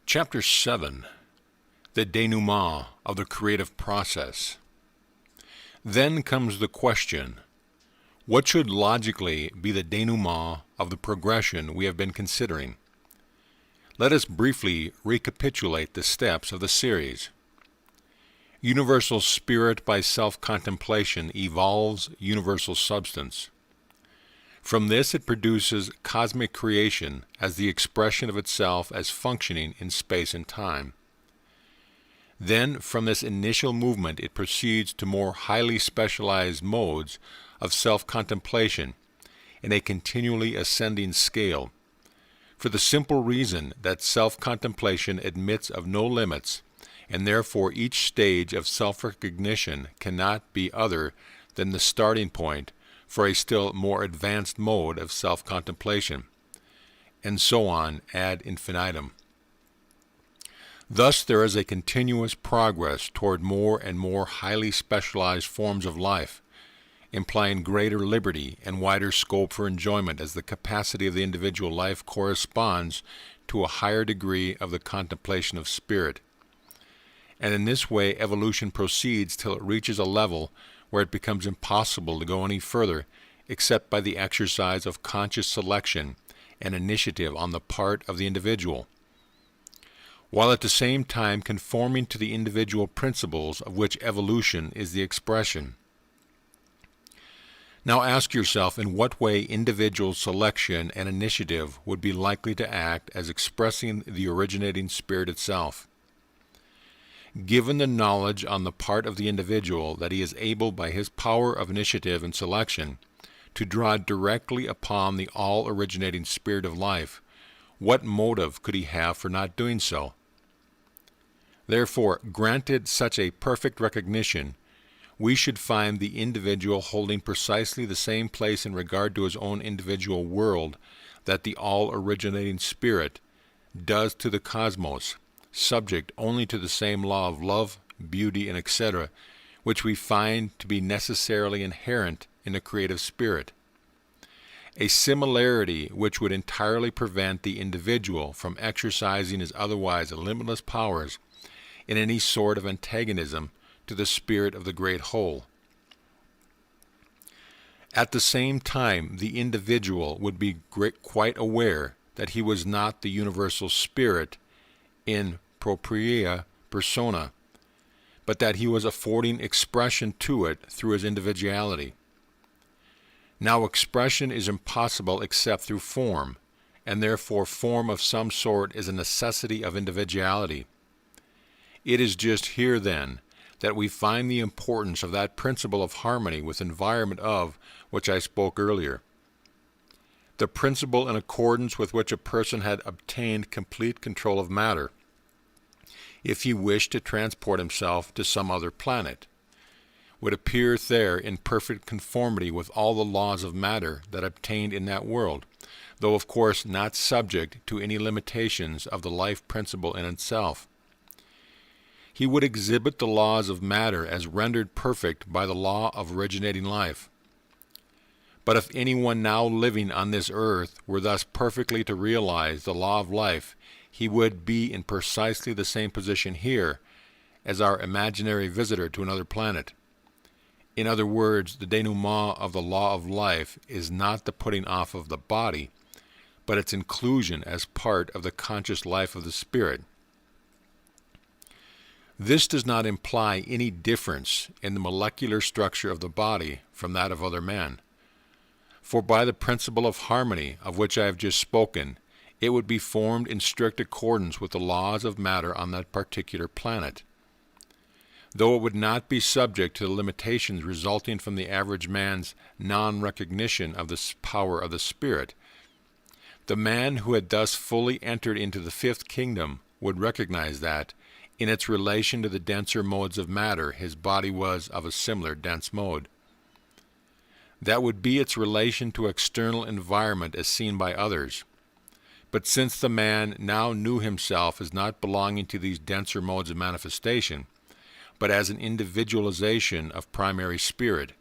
Chapter 7. The denouement of the creative process. Then comes the question, what should logically be the denouement of the progression we have been considering? Let us briefly recapitulate the steps of the series. Universal spirit by self-contemplation evolves universal substance. From this it produces cosmic creation as the expression of itself as functioning in space and time. Then from this initial movement it proceeds to more highly specialized modes of self-contemplation in a continually ascending scale, for the simple reason that self-contemplation admits of no limits, and therefore each stage of self-recognition cannot be other than the starting point for a still more advanced mode of self-contemplation, and so on ad infinitum. Thus there is a continuous progress toward more and more highly specialized forms of life, implying greater liberty and wider scope for enjoyment as the capacity of the individual life corresponds to a higher degree of the contemplation of spirit. And in this way evolution proceeds till it reaches a level where it becomes impossible to go any further except by the exercise of conscious selection and initiative on the part of the individual, while at the same time conforming to the individual principles of which evolution is the expression. Now ask yourself in what way individual selection and initiative would be likely to act as expressing the originating spirit itself. Given the knowledge on the part of the individual that he is able by his power of initiative and selection to draw directly upon the all-originating spirit of life, what motive could he have for not doing so? Therefore, granted such a perfect recognition, we should find the individual holding precisely the same place in regard to his own individual world that the all-originating spirit does to the cosmos, subject only to the same law of love, beauty, and etc., which we find to be necessarily inherent in the creative spirit. A similarity which would entirely prevent the individual from exercising his otherwise limitless powers in any sort of antagonism to the spirit of the great whole. At the same time, the individual would be quite aware that he was not the universal spirit in propria persona, but that he was affording expression to it through his individuality. Now expression is impossible except through form, and therefore form of some sort is a necessity of individuality. It is just here, then, that we find the importance of that principle of harmony with environment of which I spoke earlier, the principle in accordance with which a person had obtained complete control of matter, if he wished to transport himself to some other planet, would appear there in perfect conformity with all the laws of matter that obtained in that world, though of course not subject to any limitations of the life principle in itself. He would exhibit the laws of matter as rendered perfect by the law of originating life. But if anyone now living on this earth were thus perfectly to realize the law of life, he would be in precisely the same position here as our imaginary visitor to another planet. In other words, the denouement of the law of life is not the putting off of the body, but its inclusion as part of the conscious life of the spirit. This does not imply any difference in the molecular structure of the body from that of other men, for by the principle of harmony of which I have just spoken, it would be formed in strict accordance with the laws of matter on that particular planet, though it would not be subject to the limitations resulting from the average man's non-recognition of the power of the spirit. The man who had thus fully entered into the fifth kingdom would recognize that, in its relation to the denser modes of matter, his body was of a similar dense mode. That would be its relation to external environment as seen by others. But since the man now knew himself as not belonging to these denser modes of manifestation, but as an individualization of primary spirit,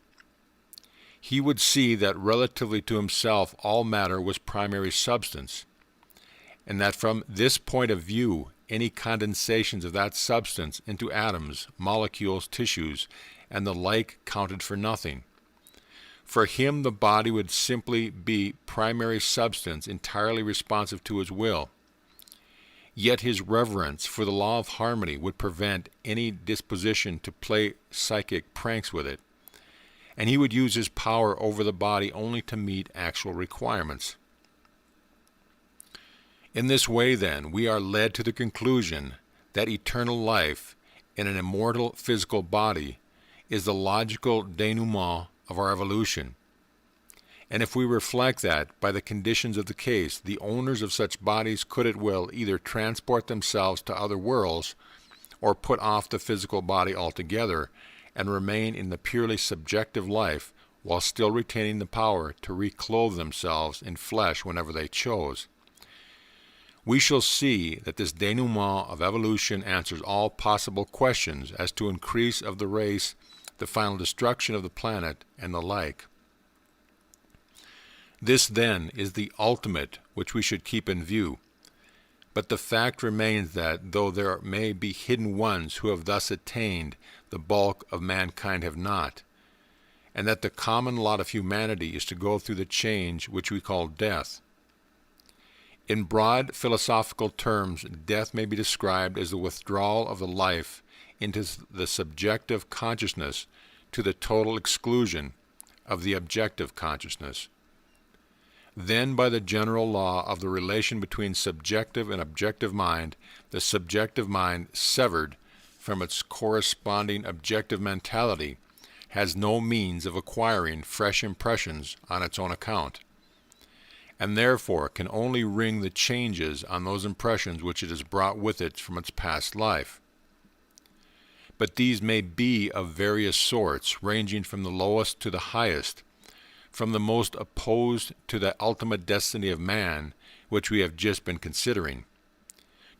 he would see that relatively to himself all matter was primary substance, and that from this point of view any condensations of that substance into atoms, molecules, tissues, and the like counted for nothing. For him the body would simply be primary substance entirely responsive to his will. Yet his reverence for the law of harmony would prevent any disposition to play psychic pranks with it, and he would use his power over the body only to meet actual requirements. In this way, then, we are led to the conclusion that eternal life in an immortal physical body is the logical denouement of our evolution. And if we reflect that, by the conditions of the case, the owners of such bodies could at will either transport themselves to other worlds or put off the physical body altogether and remain in the purely subjective life while still retaining the power to reclothe themselves in flesh whenever they chose. We shall see that this denouement of evolution answers all possible questions as to increase of the race, the final destruction of the planet, and the like. This, then, is the ultimate which we should keep in view. But the fact remains that, though there may be hidden ones who have thus attained, the bulk of mankind have not, and that the common lot of humanity is to go through the change which we call death. In broad philosophical terms, death may be described as the withdrawal of the life into the subjective consciousness to the total exclusion of the objective consciousness. Then, by the general law of the relation between subjective and objective mind, the subjective mind, severed from its corresponding objective mentality, has no means of acquiring fresh impressions on its own account, and therefore can only ring the changes on those impressions which it has brought with it from its past life. But these may be of various sorts, ranging from the lowest to the highest, from the most opposed to the ultimate destiny of man, which we have just been considering,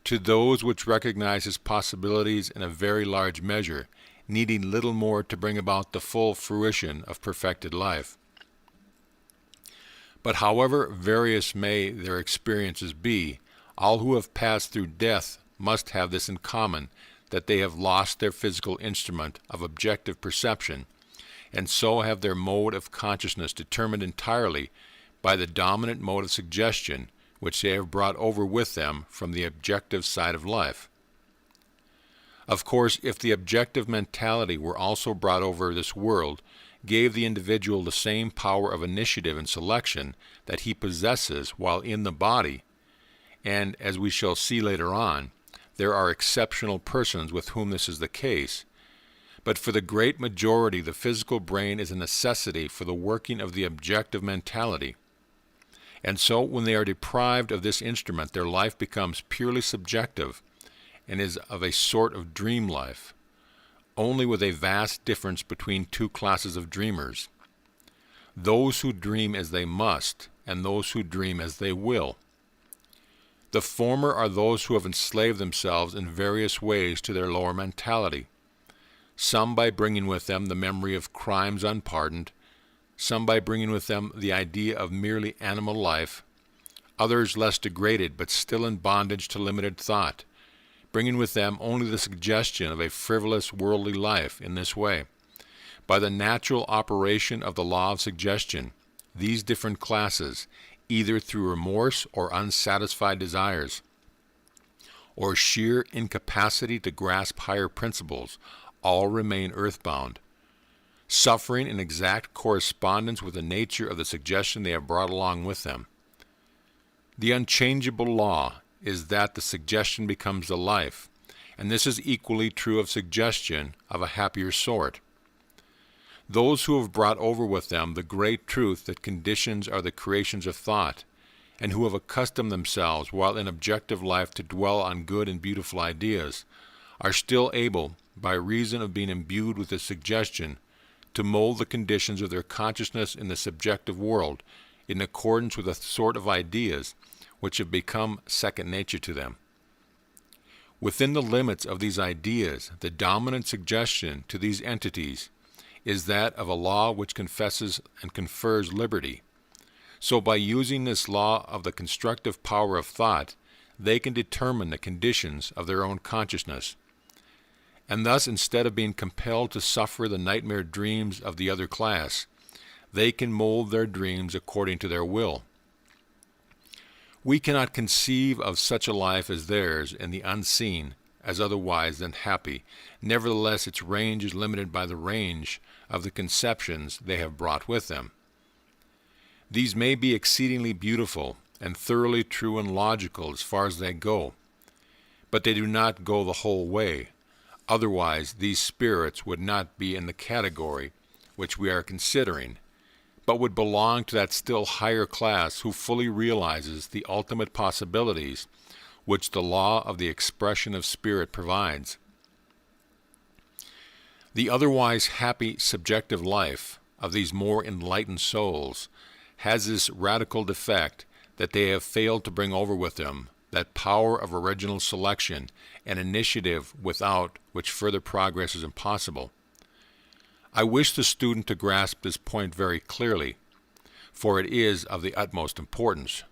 to those which recognize his possibilities in a very large measure, needing little more to bring about the full fruition of perfected life. But however various may their experiences be, all who have passed through death must have this in common, that they have lost their physical instrument of objective perception, and so have their mode of consciousness determined entirely by the dominant mode of suggestion which they have brought over with them from the objective side of life. Of course, if the objective mentality were also brought over this world, gave the individual the same power of initiative and selection that he possesses while in the body, and, as we shall see later on, there are exceptional persons with whom this is the case, but for the great majority the physical brain is a necessity for the working of the objective mentality. And so when they are deprived of this instrument, their life becomes purely subjective and is of a sort of dream life, only with a vast difference between two classes of dreamers: those who dream as they must, and those who dream as they will. The former are those who have enslaved themselves in various ways to their lower mentality, some by bringing with them the memory of crimes unpardoned, some by bringing with them the idea of merely animal life, others less degraded but still in bondage to limited thought, bringing with them only the suggestion of a frivolous worldly life. In this way, by the natural operation of the law of suggestion, these different classes, either through remorse or unsatisfied desires, or sheer incapacity to grasp higher principles, all remain earthbound, suffering in exact correspondence with the nature of the suggestion they have brought along with them. The unchangeable law is that the suggestion becomes the life, and this is equally true of suggestion of a happier sort. Those who have brought over with them the great truth that conditions are the creations of thought, and who have accustomed themselves while in objective life to dwell on good and beautiful ideas, are still able, by reason of being imbued with the suggestion, to mold the conditions of their consciousness in the subjective world in accordance with a sort of ideas which have become second nature to them. Within the limits of these ideas, the dominant suggestion to these entities is that of a law which confesses and confers liberty. So by using this law of the constructive power of thought, they can determine the conditions of their own consciousness. And thus, instead of being compelled to suffer the nightmare dreams of the other class, they can mold their dreams according to their will. We cannot conceive of such a life as theirs in the unseen as otherwise than happy. Nevertheless, its range is limited by the range of the conceptions they have brought with them. These may be exceedingly beautiful and thoroughly true and logical as far as they go, but they do not go the whole way. Otherwise, these spirits would not be in the category which we are considering, but would belong to that still higher class who fully realizes the ultimate possibilities which the law of the expression of spirit provides. The otherwise happy subjective life of these more enlightened souls has this radical defect that they have failed to bring over with them that power of original selection and initiative without which further progress is impossible. I wish the student to grasp this point very clearly, for it is of the utmost importance.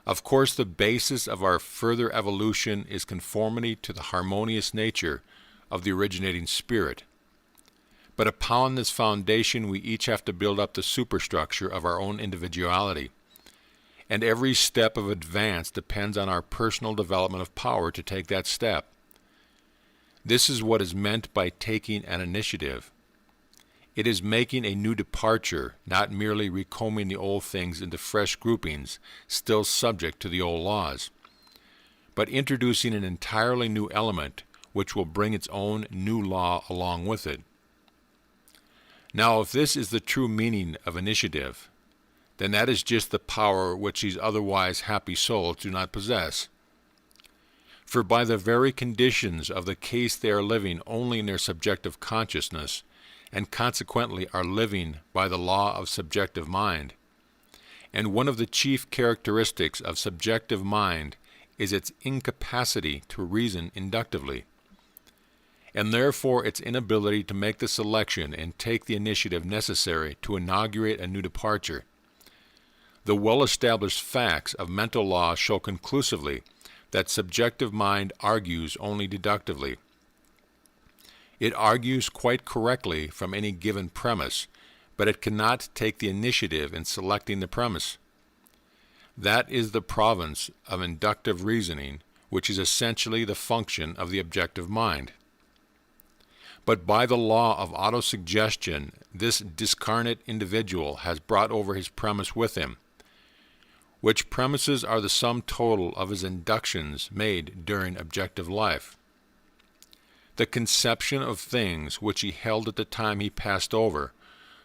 Of course, the basis of our further evolution is conformity to the harmonious nature of the originating spirit. But upon this foundation we each have to build up the superstructure of our own individuality, and every step of advance depends on our personal development of power to take that step. This is what is meant by taking an initiative. It is making a new departure, not merely recombing the old things into fresh groupings, still subject to the old laws, but introducing an entirely new element which will bring its own new law along with it. Now, if this is the true meaning of initiative, then that is just the power which these otherwise happy souls do not possess. For by the very conditions of the case they are living only in their subjective consciousness, and consequently are living by the law of subjective mind. And one of the chief characteristics of subjective mind is its incapacity to reason inductively, and therefore its inability to make the selection and take the initiative necessary to inaugurate a new departure. The well-established facts of mental law show conclusively that subjective mind argues only deductively. It argues quite correctly from any given premise, but it cannot take the initiative in selecting the premise. That is the province of inductive reasoning, which is essentially the function of the objective mind. But by the law of autosuggestion, this discarnate individual has brought over his premise with him, which premises are the sum total of his inductions made during objective life. The conception of things which he held at the time he passed over,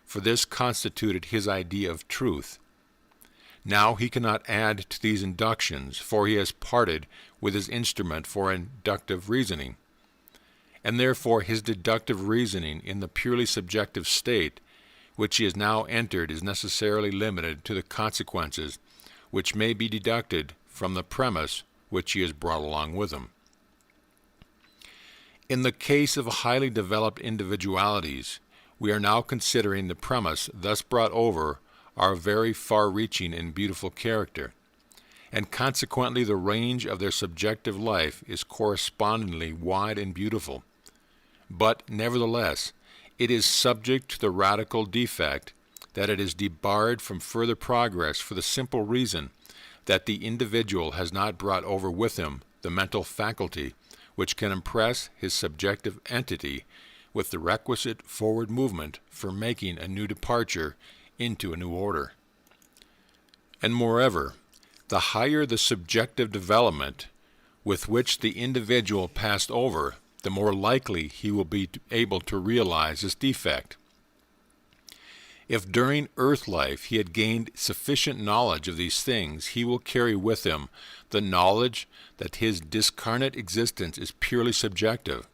for this constituted his idea of truth. Now he cannot add to these inductions, for he has parted with his instrument for inductive reasoning, and therefore his deductive reasoning in the purely subjective state which he has now entered is necessarily limited to the consequences which may be deducted from the premise which he has brought along with him. In the case of highly developed individualities, we are now considering the premise thus brought over are very far-reaching and beautiful character, and consequently the range of their subjective life is correspondingly wide and beautiful. But, nevertheless, it is subject to the radical defect that it is debarred from further progress for the simple reason that the individual has not brought over with him the mental faculty which can impress his subjective entity with the requisite forward movement for making a new departure into a new order. And moreover, the higher the subjective development with which the individual passed over, the more likely he will be able to realize this defect. If during earth life he had gained sufficient knowledge of these things, he will carry with him the knowledge that his discarnate existence is purely subjective,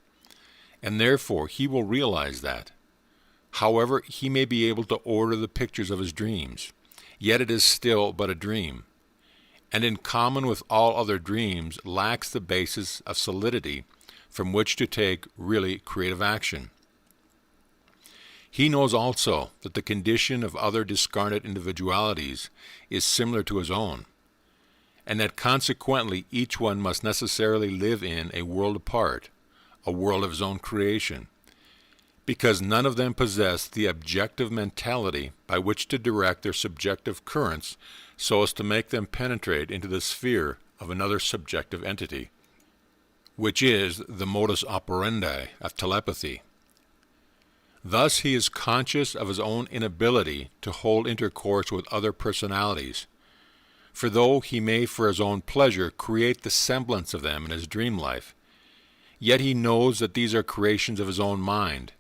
and therefore he will realize that. However, he may be able to order the pictures of his dreams, yet it is still but a dream, and in common with all other dreams lacks the basis of solidity from which to take really creative action. He knows also that the condition of other discarnate individualities is similar to his own, and that consequently each one must necessarily live in a world apart, a world of his own creation, because none of them possess the objective mentality by which to direct their subjective currents so as to make them penetrate into the sphere of another subjective entity, which is the modus operandi of telepathy. Thus he is conscious of his own inability to hold intercourse with other personalities, for though he may for his own pleasure create the semblance of them in his dream life, yet he knows that these are creations of his own mind,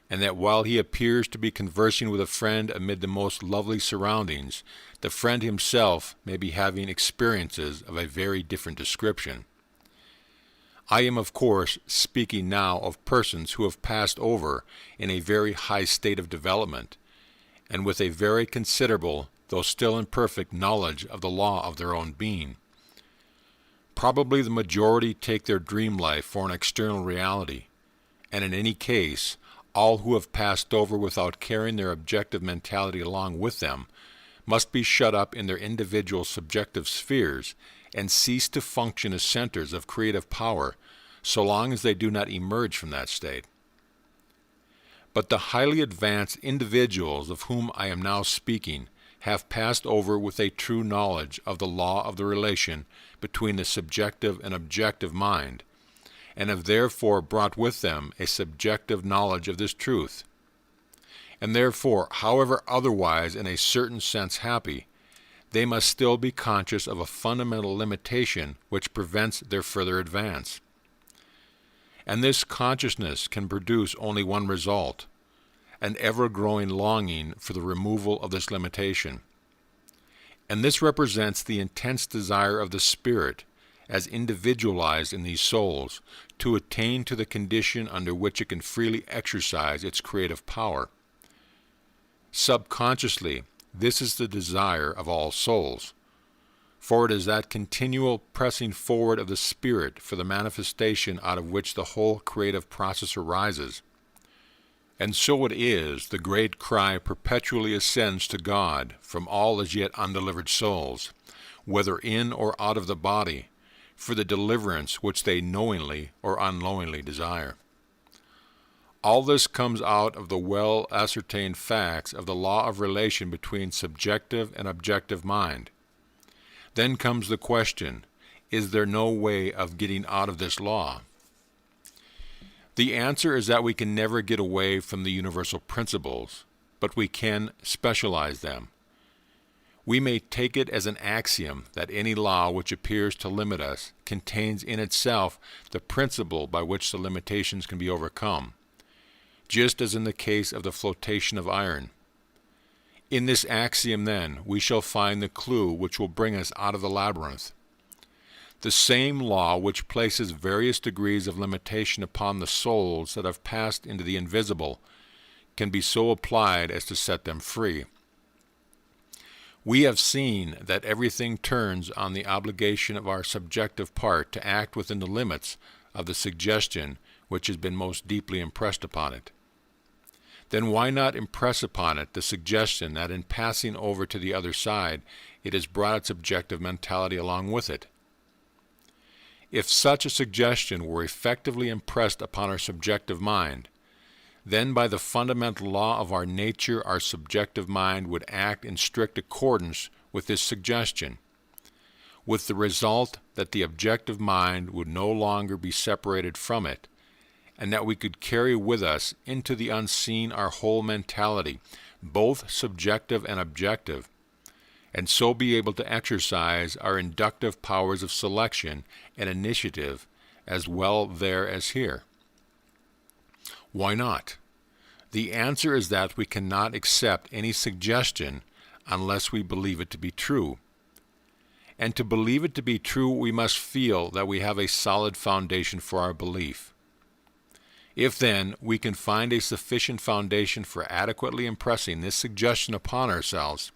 and that while he appears to be conversing with a friend amid the most lovely surroundings, the friend himself may be having experiences of a very different description. I am, of course, speaking now of persons who have passed over in a very high state of development, and with a very considerable, though still imperfect, knowledge of the law of their own being. Probably the majority take their dream life for an external reality, and in any case, all who have passed over without carrying their objective mentality along with them must be shut up in their individual subjective spheres and cease to function as centers of creative power so long as they do not emerge from that state. But the highly advanced individuals of whom I am now speaking have passed over with a true knowledge of the law of the relation between the subjective and objective mind, and have therefore brought with them a subjective knowledge of this truth. And therefore, however otherwise in a certain sense happy, they must still be conscious of a fundamental limitation which prevents their further advance. And this consciousness can produce only one result, an ever-growing longing for the removal of this limitation. And this represents the intense desire of the spirit, as individualized in these souls, to attain to the condition under which it can freely exercise its creative power. Subconsciously, this is the desire of all souls, for it is that continual pressing forward of the spirit for the manifestation out of which the whole creative process arises. And so it is the great cry perpetually ascends to God from all as yet undelivered souls, whether in or out of the body, for the deliverance which they knowingly or unknowingly desire. All this comes out of the well-ascertained facts of the law of relation between subjective and objective mind. Then comes the question, is there no way of getting out of this law? The answer is that we can never get away from the universal principles, but we can specialize them. We may take it as an axiom that any law which appears to limit us contains in itself the principle by which the limitations can be overcome, just as in the case of the flotation of iron. In this axiom, then, we shall find the clue which will bring us out of the labyrinth. The same law which places various degrees of limitation upon the souls that have passed into the invisible can be so applied as to set them free. We have seen that everything turns on the obligation of our subjective part to act within the limits of the suggestion which has been most deeply impressed upon it. Then why not impress upon it the suggestion that in passing over to the other side, it has brought its objective mentality along with it? If such a suggestion were effectively impressed upon our subjective mind, then by the fundamental law of our nature our subjective mind would act in strict accordance with this suggestion, with the result that the objective mind would no longer be separated from it, and that we could carry with us into the unseen our whole mentality, both subjective and objective, and so be able to exercise our inductive powers of selection and initiative as well there as here. Why not? The answer is that we cannot accept any suggestion unless we believe it to be true. And to believe it to be true, we must feel that we have a solid foundation for our belief. If then we can find a sufficient foundation for adequately impressing this suggestion upon ourselves,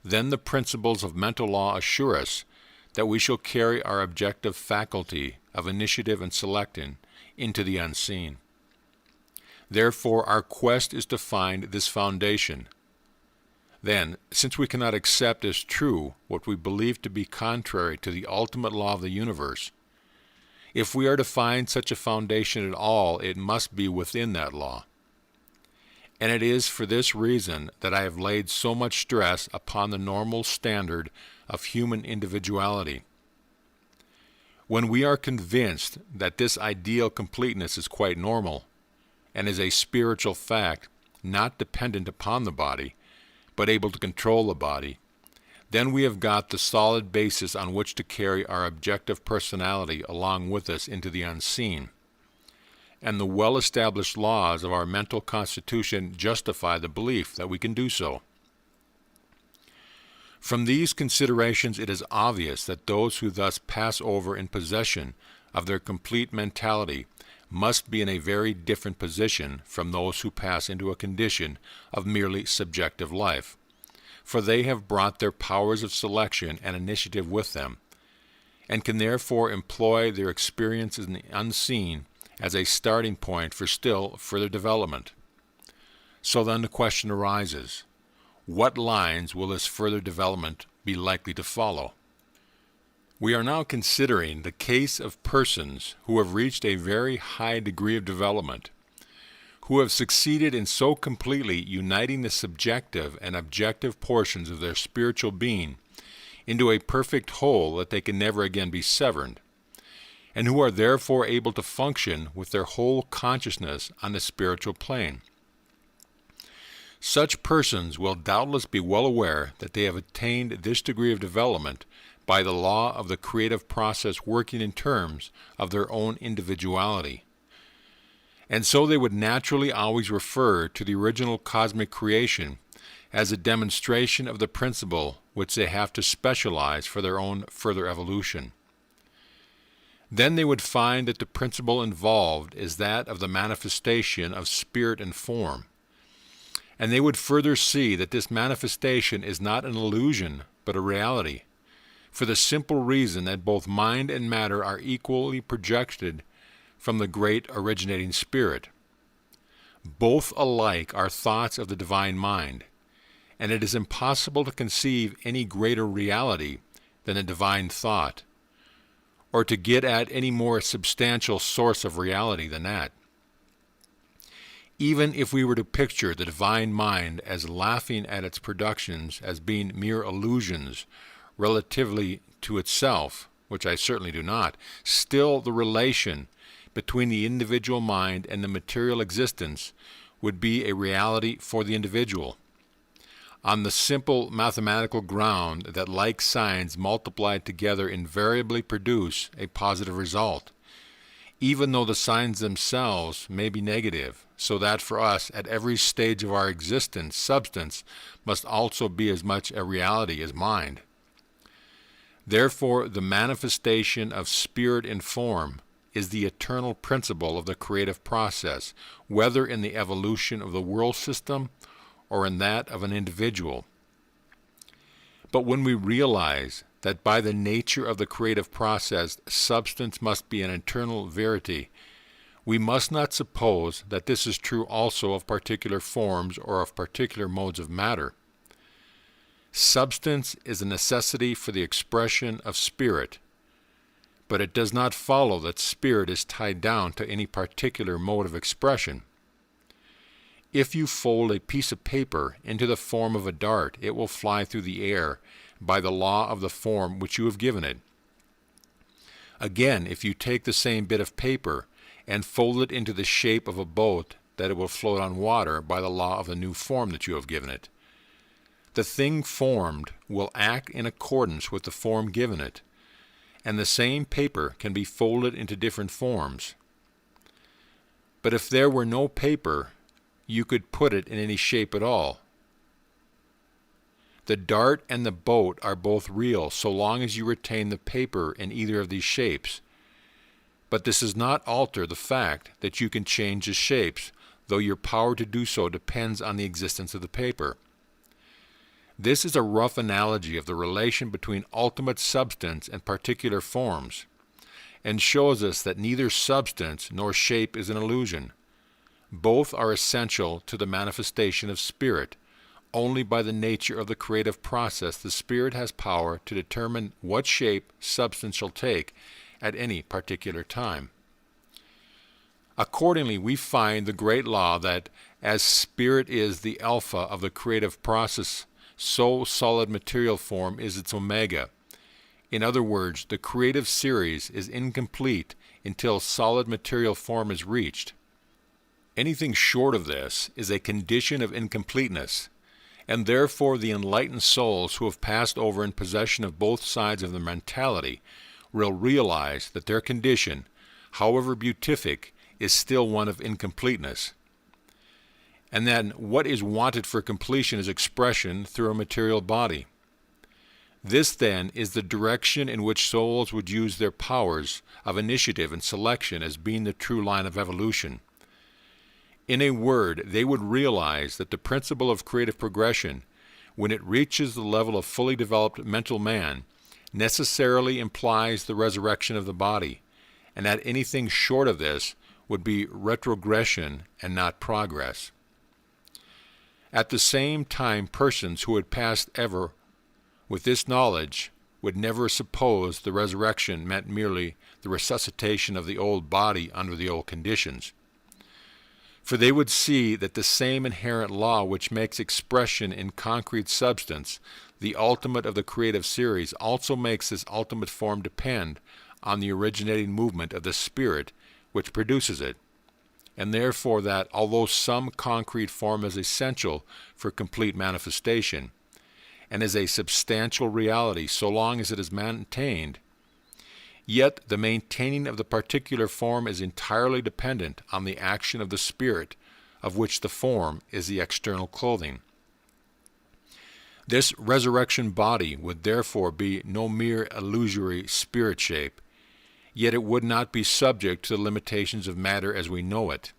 then the principles of mental law assure us that we shall carry our objective faculty of initiative and selecting into the unseen. Therefore, our quest is to find this foundation. Then, since we cannot accept as true what we believe to be contrary to the ultimate law of the universe, if we are to find such a foundation at all, it must be within that law. And it is for this reason that I have laid so much stress upon the normal standard of human individuality. When we are convinced that this ideal completeness is quite normal, and is a spiritual fact, not dependent upon the body, but able to control the body, then we have got the solid basis on which to carry our objective personality along with us into the unseen. And the well-established laws of our mental constitution justify the belief that we can do so. From these considerations, it is obvious that those who thus pass over in possession of their complete mentality must be in a very different position from those who pass into a condition of merely subjective life, for they have brought their powers of selection and initiative with them, and can therefore employ their experiences in the unseen as a starting point for still further development. So then the question arises, what lines will this further development be likely to follow? We are now considering the case of persons who have reached a very high degree of development, who have succeeded in so completely uniting the subjective and objective portions of their spiritual being into a perfect whole that they can never again be severed, and who are therefore able to function with their whole consciousness on the spiritual plane. Such persons will doubtless be well aware that they have attained this degree of development by the law of the creative process working in terms of their own individuality. And so they would naturally always refer to the original cosmic creation as a demonstration of the principle which they have to specialize for their own further evolution. Then they would find that the principle involved is that of the manifestation of spirit and form, and they would further see that this manifestation is not an illusion but a reality, for the simple reason that both mind and matter are equally projected from the great originating spirit. Both alike are thoughts of the divine mind, and it is impossible to conceive any greater reality than a divine thought, or to get at any more substantial source of reality than that. Even if we were to picture the divine mind as laughing at its productions as being mere illusions relatively to itself, which I certainly do not, still the relation between the individual mind and the material existence would be a reality for the individual, on the simple mathematical ground that like signs multiplied together invariably produce a positive result, even though the signs themselves may be negative, so that for us at every stage of our existence, substance must also be as much a reality as mind. Therefore, the manifestation of spirit in form is the eternal principle of the creative process, whether in the evolution of the world system or in that of an individual. But when we realize that by the nature of the creative process, substance must be an eternal verity, we must not suppose that this is true also of particular forms or of particular modes of matter. Substance is a necessity for the expression of spirit, but it does not follow that spirit is tied down to any particular mode of expression. If you fold a piece of paper into the form of a dart, it will fly through the air by the law of the form which you have given it. Again, if you take the same bit of paper and fold it into the shape of a boat, that it will float on water by the law of the new form that you have given it. The thing formed will act in accordance with the form given it, and the same paper can be folded into different forms. But if there were no paper, you could put it in any shape at all. The dart and the boat are both real so long as you retain the paper in either of these shapes. But this does not alter the fact that you can change the shapes, though your power to do so depends on the existence of the paper. This is a rough analogy of the relation between ultimate substance and particular forms, and shows us that neither substance nor shape is an illusion. Both are essential to the manifestation of spirit, only by the nature of the creative process the Spirit has power to determine what shape substance shall take at any particular time. Accordingly, we find the great law that as Spirit is the alpha of the creative process, so solid material form is its omega. In other words, the creative series is incomplete until solid material form is reached. Anything short of this is a condition of incompleteness, and therefore the enlightened souls who have passed over in possession of both sides of the mentality will realize that their condition, however beatific, is still one of incompleteness. And then what is wanted for completion is expression through a material body. This then is the direction in which souls would use their powers of initiative and selection as being the true line of evolution. In a word, they would realize that the principle of creative progression, when it reaches the level of fully developed mental man, necessarily implies the resurrection of the body, and that anything short of this would be retrogression and not progress. At the same time, persons who had passed ever with this knowledge would never suppose the resurrection meant merely the resuscitation of the old body under the old conditions. For they would see that the same inherent law which makes expression in concrete substance the ultimate of the creative series also makes this ultimate form depend on the originating movement of the Spirit which produces it, and therefore that, although some concrete form is essential for complete manifestation, and is a substantial reality so long as it is maintained, yet the maintaining of the particular form is entirely dependent on the action of the Spirit, of which the form is the external clothing. This resurrection body would therefore be no mere illusory spirit shape, yet it would not be subject to the limitations of matter as we know it.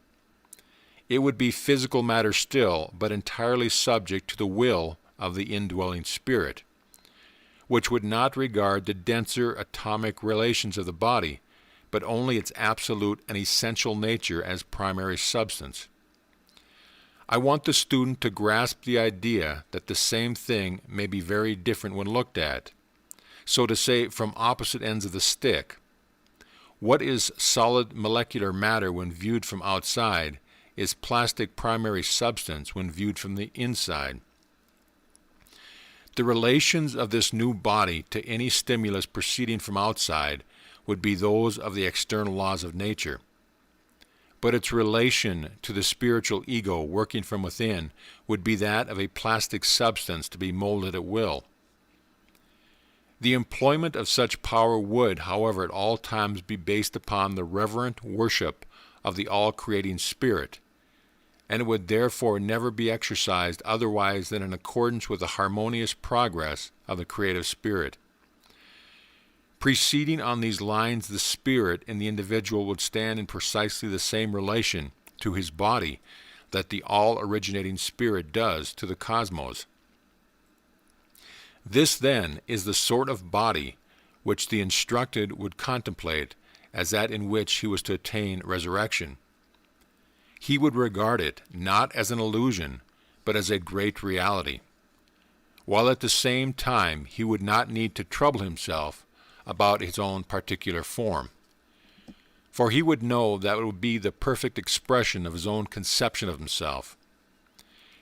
It would be physical matter still, but entirely subject to the will of the indwelling Spirit, which would not regard the denser atomic relations of the body, but only its absolute and essential nature as primary substance. I want the student to grasp the idea that the same thing may be very different when looked at, so to say, from opposite ends of the stick. What is solid molecular matter when viewed from outside is plastic primary substance when viewed from the inside. The relations of this new body to any stimulus proceeding from outside would be those of the external laws of nature, but its relation to the spiritual ego working from within would be that of a plastic substance to be molded at will. The employment of such power would, however, at all times be based upon the reverent worship of the all-creating Spirit, and it would therefore never be exercised otherwise than in accordance with the harmonious progress of the creative Spirit. Preceding on these lines, the Spirit in the individual would stand in precisely the same relation to his body that the all-originating Spirit does to the cosmos. This, then, is the sort of body which the instructed would contemplate as that in which he was to attain resurrection. He would regard it not as an illusion, but as a great reality, while at the same time he would not need to trouble himself about his own particular form, for he would know that it would be the perfect expression of his own conception of himself.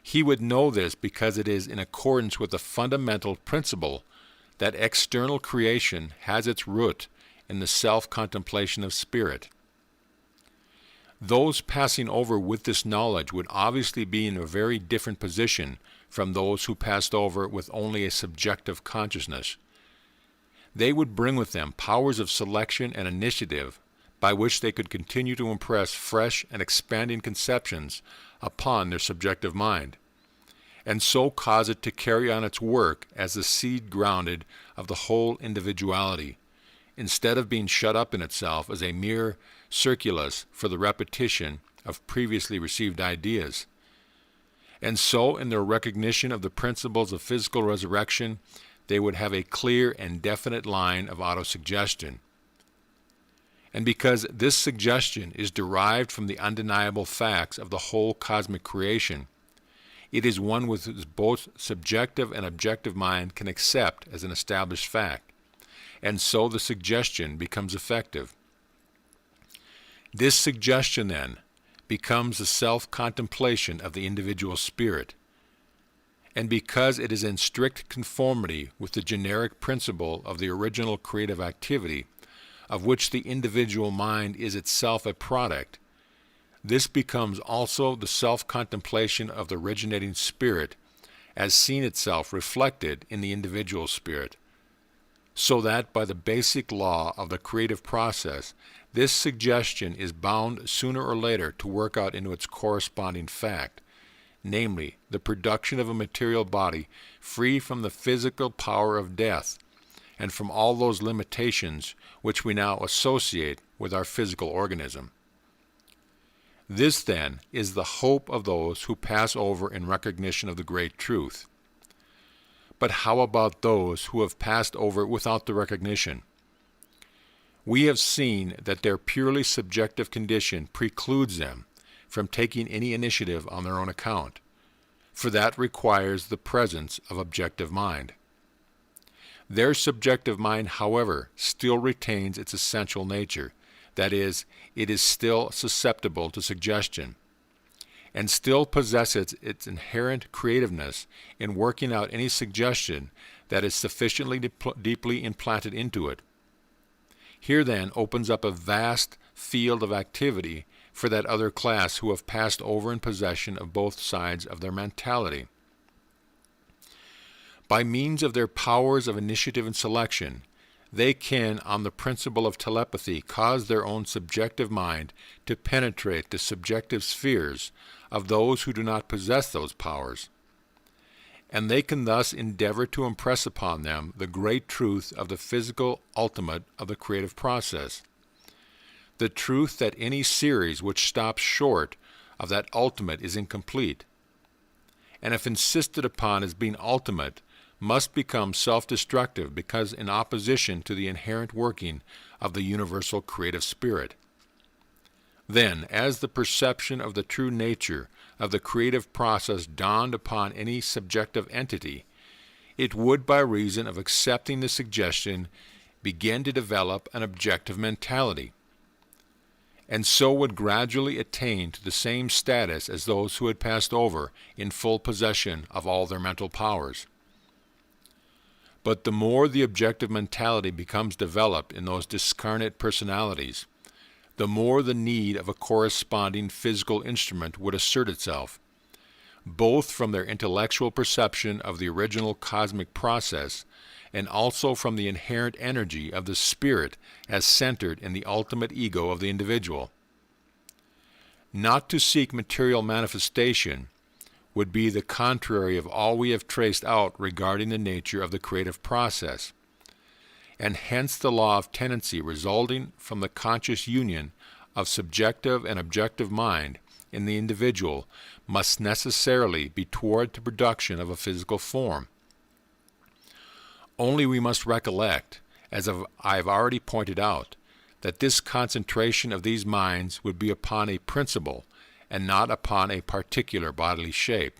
He would know this because it is in accordance with the fundamental principle that external creation has its root in the self-contemplation of spirit. Those passing over with this knowledge would obviously be in a very different position from those who passed over with only a subjective consciousness. They would bring with them powers of selection and initiative by which they could continue to impress fresh and expanding conceptions upon their subjective mind, and so cause it to carry on its work as the seed grounded of the whole individuality, instead of being shut up in itself as a mere circulus for the repetition of previously received ideas. And so, in their recognition of the principles of physical resurrection, they would have a clear and definite line of autosuggestion. And because this suggestion is derived from the undeniable facts of the whole cosmic creation, It is one which both subjective and objective mind can accept as an established fact, and so the suggestion becomes effective. This suggestion, then, becomes the self-contemplation of the individual spirit, and because it is in strict conformity with the generic principle of the original creative activity, of which the individual mind is itself a product, this becomes also the self-contemplation of the originating spirit as seeing itself reflected in the individual spirit, so that by the basic law of the creative process, this suggestion is bound sooner or later to work out into its corresponding fact, namely the production of a material body free from the physical power of death and from all those limitations which we now associate with our physical organism. This, then, is the hope of those who pass over in recognition of the great truth. But how about those who have passed over without the recognition? We have seen that their purely subjective condition precludes them from taking any initiative on their own account, for that requires the presence of objective mind. Their subjective mind, however, still retains its essential nature, that is, it is still susceptible to suggestion, and still possesses its inherent creativeness in working out any suggestion that is sufficiently deeply implanted into it. Here then opens up a vast field of activity for that other class who have passed over in possession of both sides of their mentality. By means of their powers of initiative and selection, they can, on the principle of telepathy, cause their own subjective mind to penetrate the subjective spheres of those who do not possess those powers, and they can thus endeavor to impress upon them the great truth of the physical ultimate of the creative process, the truth that any series which stops short of that ultimate is incomplete, and if insisted upon as being ultimate, must become self-destructive because in opposition to the inherent working of the universal creative spirit. Then, as the perception of the true nature of the creative process dawned upon any subjective entity, it would, by reason of accepting the suggestion, begin to develop an objective mentality, and so would gradually attain to the same status as those who had passed over in full possession of all their mental powers. But the more the objective mentality becomes developed in those discarnate personalities, the more the need of a corresponding physical instrument would assert itself, both from their intellectual perception of the original cosmic process and also from the inherent energy of the spirit as centered in the ultimate ego of the individual. Not to seek material manifestation would be the contrary of all we have traced out regarding the nature of the creative process, and hence the law of tendency resulting from the conscious union of subjective and objective mind in the individual must necessarily be toward the production of a physical form. Only we must recollect, as I have already pointed out, that this concentration of these minds would be upon a principle and not upon a particular bodily shape.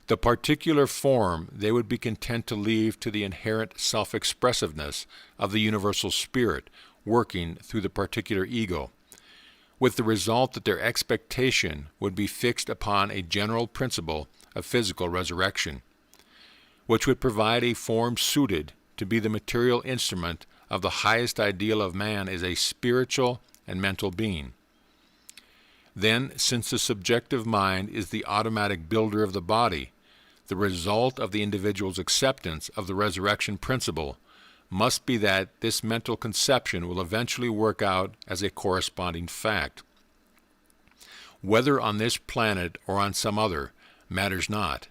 The particular form they would be content to leave to the inherent self-expressiveness of the universal spirit working through the particular ego, with the result that their expectation would be fixed upon a general principle of physical resurrection, which would provide a form suited to be the material instrument of the highest ideal of man as a spiritual and mental being. Then, since the subjective mind is the automatic builder of the body, the result of the individual's acceptance of the resurrection principle must be that this mental conception will eventually work out as a corresponding fact. Whether on this planet or on some other matters not.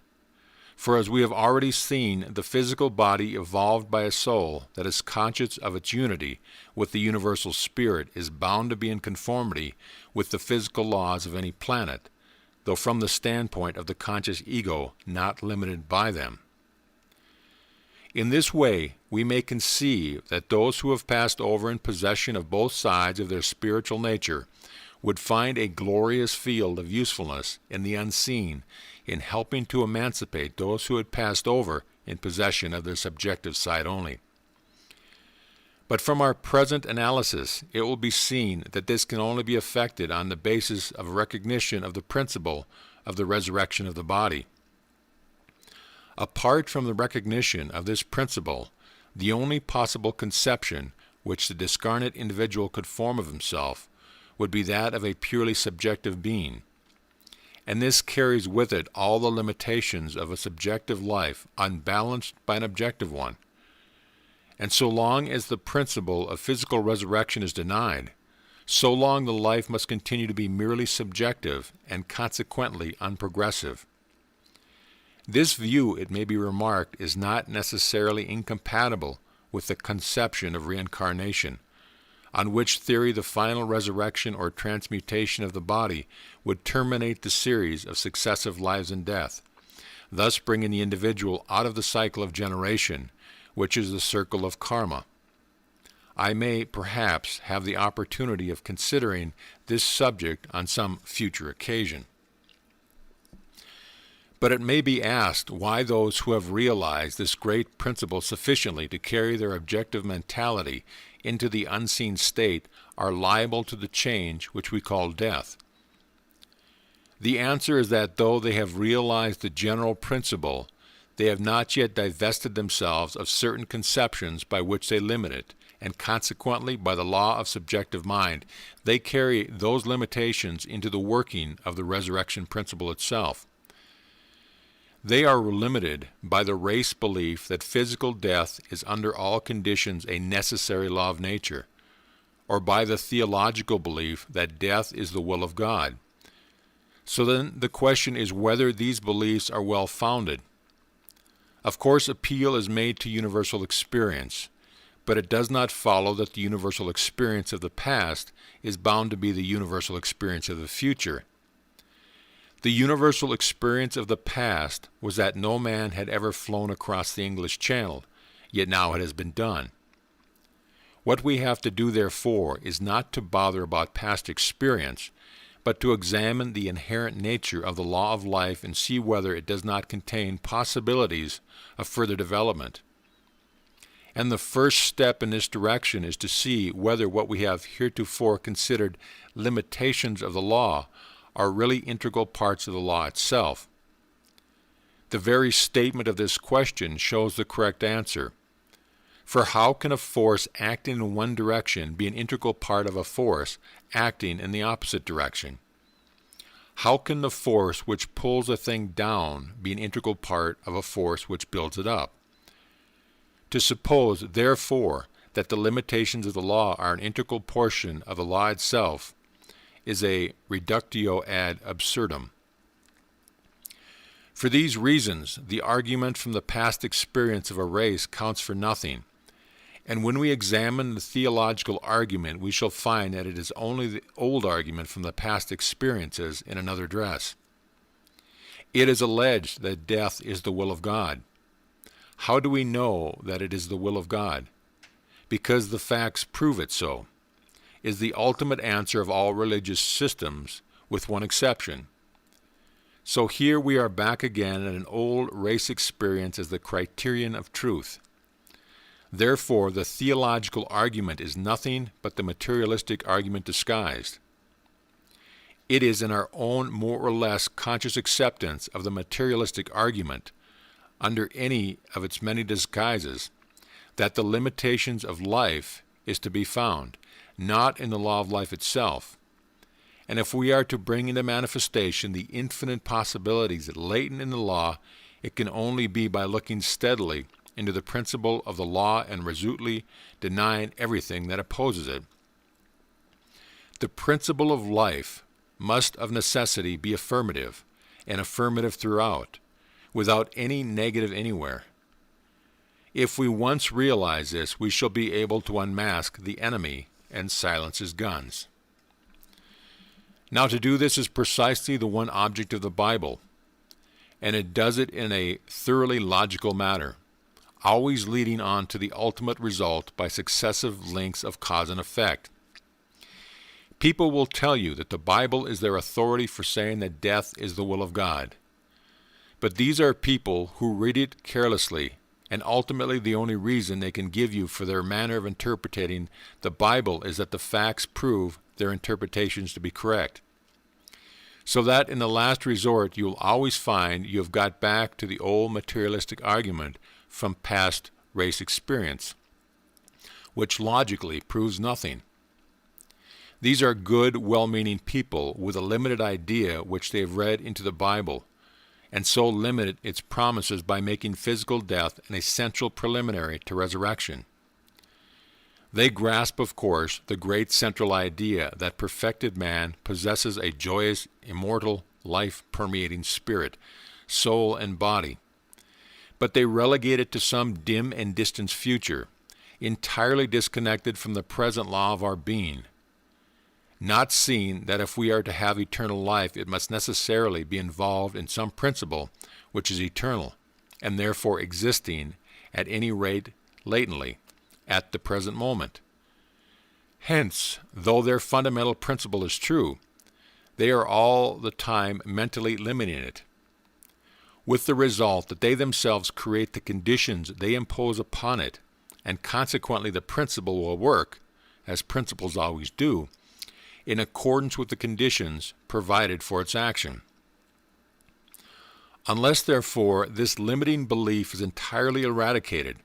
For as we have already seen, the physical body evolved by a soul that is conscious of its unity with the universal spirit is bound to be in conformity with the physical laws of any planet, though from the standpoint of the conscious ego not limited by them. In this way, we may conceive that those who have passed over in possession of both sides of their spiritual nature would find a glorious field of usefulness in the unseen in helping to emancipate those who had passed over in possession of their subjective side only. But from our present analysis, it will be seen that this can only be effected on the basis of recognition of the principle of the resurrection of the body. Apart from the recognition of this principle, the only possible conception which the discarnate individual could form of himself would be that of a purely subjective being, and this carries with it all the limitations of a subjective life unbalanced by an objective one. And so long as the principle of physical resurrection is denied, so long the life must continue to be merely subjective and consequently unprogressive. This view, it may be remarked, is not necessarily incompatible with the conception of reincarnation, on which theory the final resurrection or transmutation of the body would terminate the series of successive lives and death, thus bringing the individual out of the cycle of generation, which is the circle of karma. I may, perhaps, have the opportunity of considering this subject on some future occasion. But it may be asked why those who have realized this great principle sufficiently to carry their objective mentality into the unseen state are liable to the change which we call death. The answer is that though they have realized the general principle, they have not yet divested themselves of certain conceptions by which they limit it, and consequently, by the law of subjective mind, they carry those limitations into the working of the resurrection principle itself. They are limited by the race belief that physical death is under all conditions a necessary law of nature, or by the theological belief that death is the will of God. So then the question is whether these beliefs are well founded. Of course, appeal is made to universal experience, but it does not follow that the universal experience of the past is bound to be the universal experience of the future. The universal experience of the past was that no man had ever flown across the English Channel, yet now it has been done. What we have to do, therefore, is not to bother about past experience, but to examine the inherent nature of the law of life and see whether it does not contain possibilities of further development. And the first step in this direction is to see whether what we have heretofore considered limitations of the law are really integral parts of the law itself. The very statement of this question shows the correct answer. For how can a force acting in one direction be an integral part of a force acting in the opposite direction? How can the force which pulls a thing down be an integral part of a force which builds it up? To suppose, therefore, that the limitations of the law are an integral portion of the law itself is a reductio ad absurdum. For these reasons, the argument from the past experience of a race counts for nothing, and when we examine the theological argument, we shall find that it is only the old argument from the past experiences in another dress. It is alleged that death is the will of God. How do we know that it is the will of God? Because the facts prove it so, is the ultimate answer of all religious systems, with one exception. So here we are back again at an old race experience as the criterion of truth. Therefore, the theological argument is nothing but the materialistic argument disguised. It is in our own more or less conscious acceptance of the materialistic argument, under any of its many disguises, that the limitations of life is to be found, not in the law of life itself. And if we are to bring into manifestation the infinite possibilities latent in the law, it can only be by looking steadily into the principle of the law and resolutely denying everything that opposes it. The principle of life must of necessity be affirmative, and affirmative throughout, without any negative anywhere. If we once realize this, we shall be able to unmask the enemy and silence his guns. Now, to do this is precisely the one object of the Bible, and it does it in a thoroughly logical manner, always leading on to the ultimate result by successive links of cause and effect. People will tell you that the Bible is their authority for saying that death is the will of God. But these are people who read it carelessly, and ultimately the only reason they can give you for their manner of interpreting the Bible is that the facts prove their interpretations to be correct. So that in the last resort you will always find you have got back to the old materialistic argument from past race experience, which logically proves nothing. These are good, well-meaning people with a limited idea which they have read into the Bible, and so limit its promises by making physical death an essential preliminary to resurrection. They grasp, of course, the great central idea that perfected man possesses a joyous, immortal, life-permeating spirit, soul, and body. But they relegate it to some dim and distant future, entirely disconnected from the present law of our being, not seeing that if we are to have eternal life, it must necessarily be involved in some principle which is eternal, and therefore existing, at any rate latently, at the present moment. Hence, though their fundamental principle is true, they are all the time mentally limiting it, with the result that they themselves create the conditions they impose upon it, and consequently the principle will work, as principles always do, in accordance with the conditions provided for its action. Unless, therefore, this limiting belief is entirely eradicated,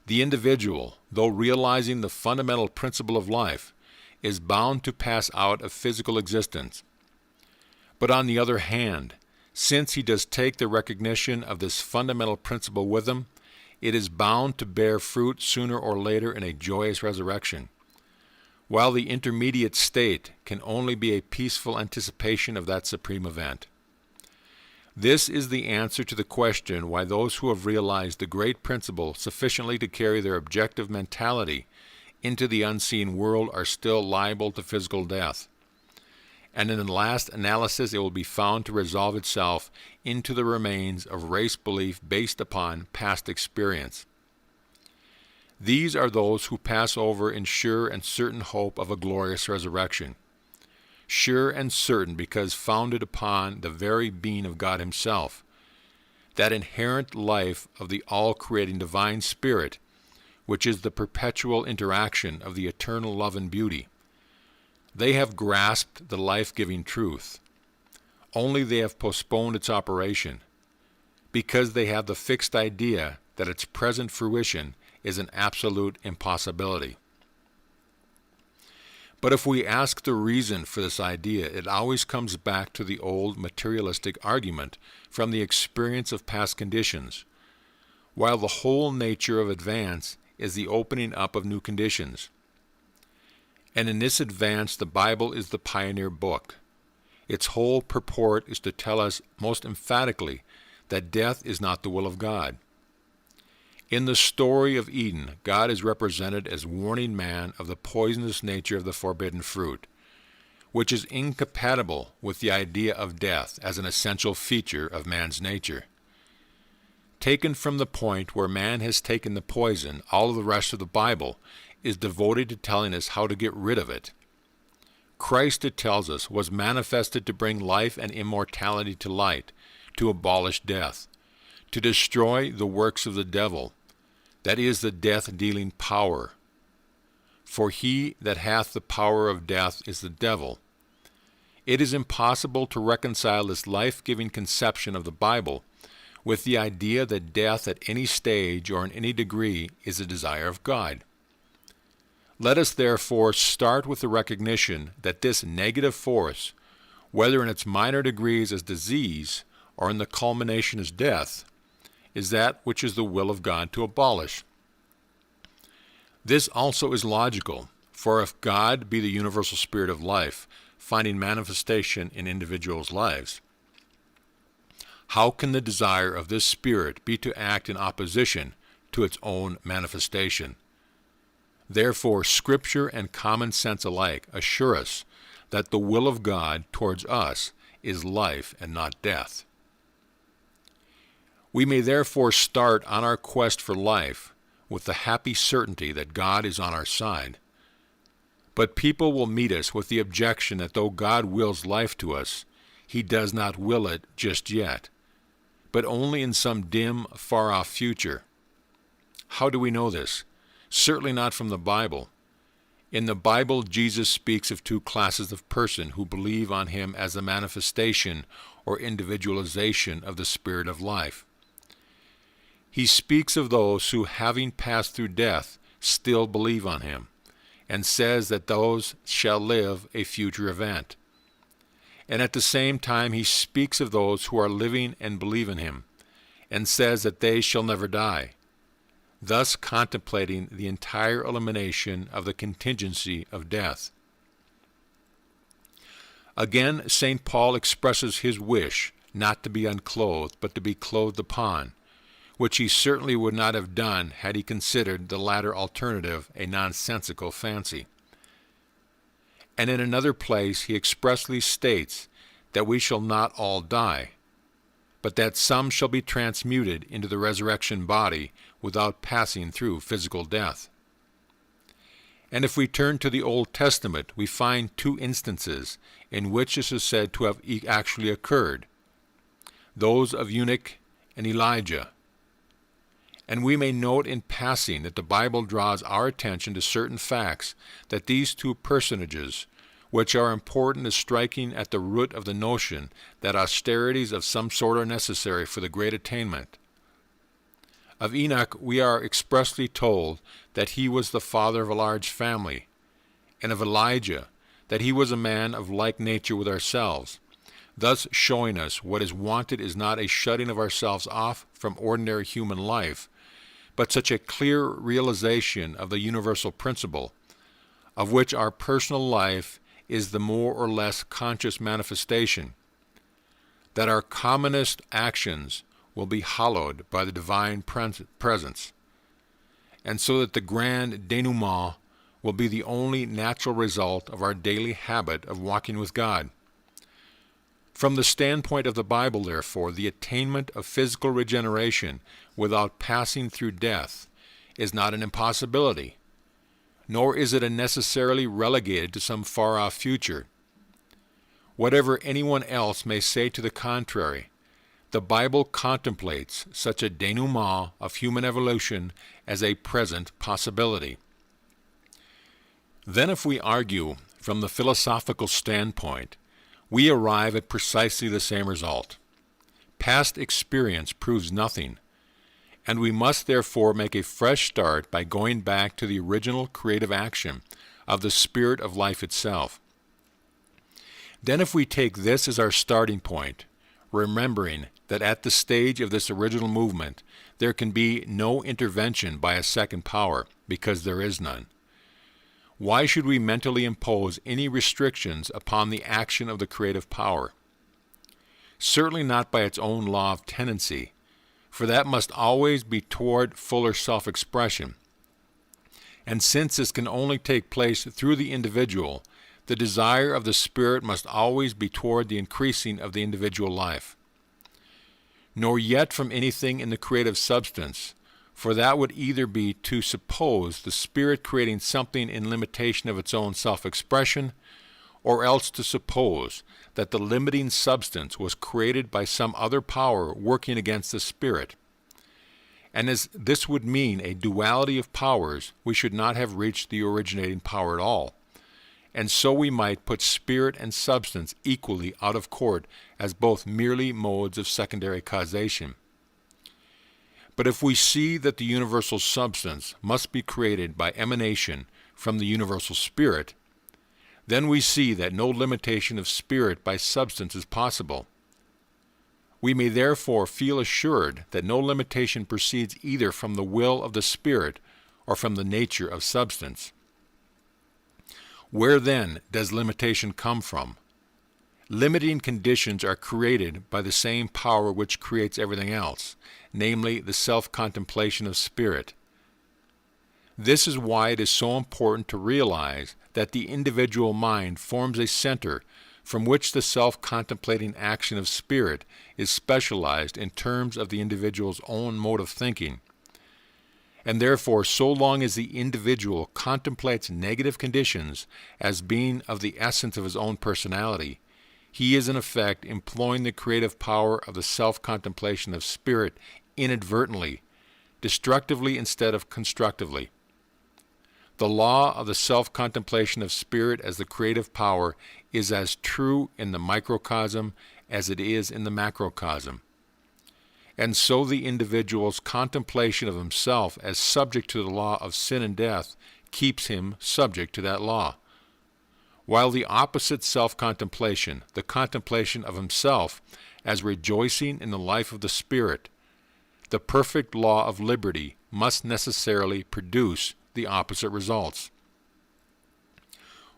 the individual, though realizing the fundamental principle of life, is bound to pass out of physical existence. But on the other hand, since he does take the recognition of this fundamental principle with him, it is bound to bear fruit sooner or later in a joyous resurrection, while the intermediate state can only be a peaceful anticipation of that supreme event. This is the answer to the question why those who have realized the great principle sufficiently to carry their objective mentality into the unseen world are still liable to physical death. And in the last analysis it will be found to resolve itself into the remains of race belief based upon past experience. These are those who pass over in sure and certain hope of a glorious resurrection. Sure and certain because founded upon the very being of God Himself, that inherent life of the all-creating divine Spirit, which is the perpetual interaction of the eternal love and beauty. They have grasped the life-giving truth. Only they have postponed its operation, because they have the fixed idea that its present fruition is an absolute impossibility. But if we ask the reason for this idea, it always comes back to the old materialistic argument from the experience of past conditions, while the whole nature of advance is the opening up of new conditions. And in this advance, the Bible is the pioneer book. Its whole purport is to tell us most emphatically that death is not the will of God. In the story of Eden, God is represented as warning man of the poisonous nature of the forbidden fruit, which is incompatible with the idea of death as an essential feature of man's nature. Taken from the point where man has taken the poison, all of the rest of the Bible is devoted to telling us how to get rid of it. Christ, it tells us, was manifested to bring life and immortality to light, to abolish death, to destroy the works of the devil, that is, the death-dealing power. For he that hath the power of death is the devil. It is impossible to reconcile this life-giving conception of the Bible with the idea that death at any stage or in any degree is a desire of God. Let us therefore start with the recognition that this negative force, whether in its minor degrees as disease or in the culmination as death, is that which is the will of God to abolish. This also is logical, for if God be the universal spirit of life, finding manifestation in individuals' lives, how can the desire of this spirit be to act in opposition to its own manifestation? Therefore, Scripture and common sense alike assure us that the will of God towards us is life and not death. We may therefore start on our quest for life with the happy certainty that God is on our side. But people will meet us with the objection that though God wills life to us, He does not will it just yet, but only in some dim, far-off future. How do we know this? Certainly not from the Bible. In the Bible, Jesus speaks of two classes of person who believe on Him as a manifestation or individualization of the Spirit of life. He speaks of those who, having passed through death, still believe on Him, and says that those shall live a future event. And at the same time He speaks of those who are living and believe in Him, and says that they shall never die, thus contemplating the entire elimination of the contingency of death. Again, St. Paul expresses his wish not to be unclothed, but to be clothed upon, which he certainly would not have done had he considered the latter alternative a nonsensical fancy. And in another place he expressly states that we shall not all die, but that some shall be transmuted into the resurrection body without passing through physical death. And if we turn to the Old Testament, we find two instances in which this is said to have actually occurred, those of Eunuch and Elijah. And we may note in passing that the Bible draws our attention to certain facts that these two personages, which are important as striking at the root of the notion that austerities of some sort are necessary for the great attainment. Of Enoch we are expressly told that he was the father of a large family, and of Elijah that he was a man of like nature with ourselves, thus showing us what is wanted is not a shutting of ourselves off from ordinary human life, but such a clear realization of the universal principle, of which our personal life is the more or less conscious manifestation, that our commonest actions will be hallowed by the divine presence, and so that the grand denouement will be the only natural result of our daily habit of walking with God. From the standpoint of the Bible, therefore, the attainment of physical regeneration without passing through death is not an impossibility, nor is it necessarily relegated to some far-off future. Whatever anyone else may say to the contrary, the Bible contemplates such a denouement of human evolution as a present possibility. Then if we argue from the philosophical standpoint, we arrive at precisely the same result. Past experience proves nothing, and we must therefore make a fresh start by going back to the original creative action of the Spirit of life itself. Then if we take this as our starting point, remembering that at the stage of this original movement there can be no intervention by a second power, because there is none, why should we mentally impose any restrictions upon the action of the creative power? Certainly not by its own law of tendency, for that must always be toward fuller self-expression. And since this can only take place through the individual, the desire of the Spirit must always be toward the increasing of the individual life. Nor yet from anything in the creative substance, for that would either be to suppose the Spirit creating something in limitation of its own self-expression, or else to suppose that the limiting substance was created by some other power working against the Spirit. And as this would mean a duality of powers, we should not have reached the originating power at all. And so we might put spirit and substance equally out of court as both merely modes of secondary causation. But if we see that the universal substance must be created by emanation from the universal spirit, then we see that no limitation of spirit by substance is possible. We may therefore feel assured that no limitation proceeds either from the will of the Spirit or from the nature of substance. Where then does limitation come from? Limiting conditions are created by the same power which creates everything else, namely the self-contemplation of spirit. This is why it is so important to realize that the individual mind forms a center from which the self-contemplating action of spirit is specialized in terms of the individual's own mode of thinking. And therefore, so long as the individual contemplates negative conditions as being of the essence of his own personality, he is in effect employing the creative power of the self-contemplation of spirit inadvertently, destructively instead of constructively. The law of the self-contemplation of spirit as the creative power is as true in the microcosm as it is in the macrocosm. And so the individual's contemplation of himself as subject to the law of sin and death keeps him subject to that law. While the opposite self-contemplation, the contemplation of himself as rejoicing in the life of the Spirit, the perfect law of liberty must necessarily produce the opposite results.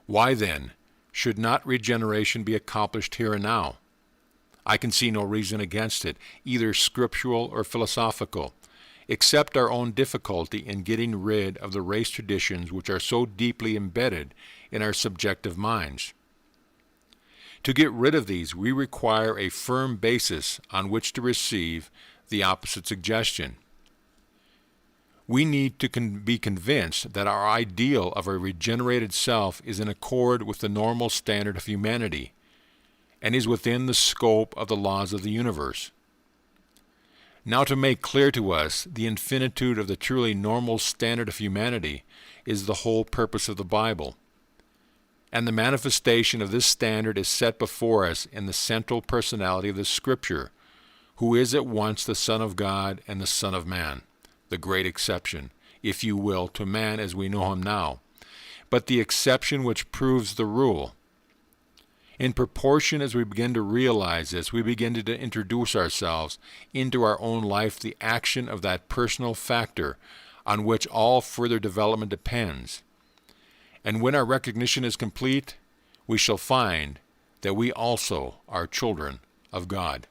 Why then should not regeneration be accomplished here and now? I can see no reason against it, either scriptural or philosophical, except our own difficulty in getting rid of the race traditions which are so deeply embedded in our subjective minds. To get rid of these, we require a firm basis on which to receive the opposite suggestion. We need to be convinced that our ideal of a regenerated self is in accord with the normal standard of humanity and is within the scope of the laws of the universe. Now, to make clear to us the infinitude of the truly normal standard of humanity is the whole purpose of the Bible. And the manifestation of this standard is set before us in the central personality of the Scripture, who is at once the Son of God and the Son of Man, the great exception, if you will, to man as we know him now, but the exception which proves the rule. In proportion as we begin to realize this, we begin to introduce ourselves into our own life the action of that personal factor on which all further development depends. And when our recognition is complete, we shall find that we also are children of God.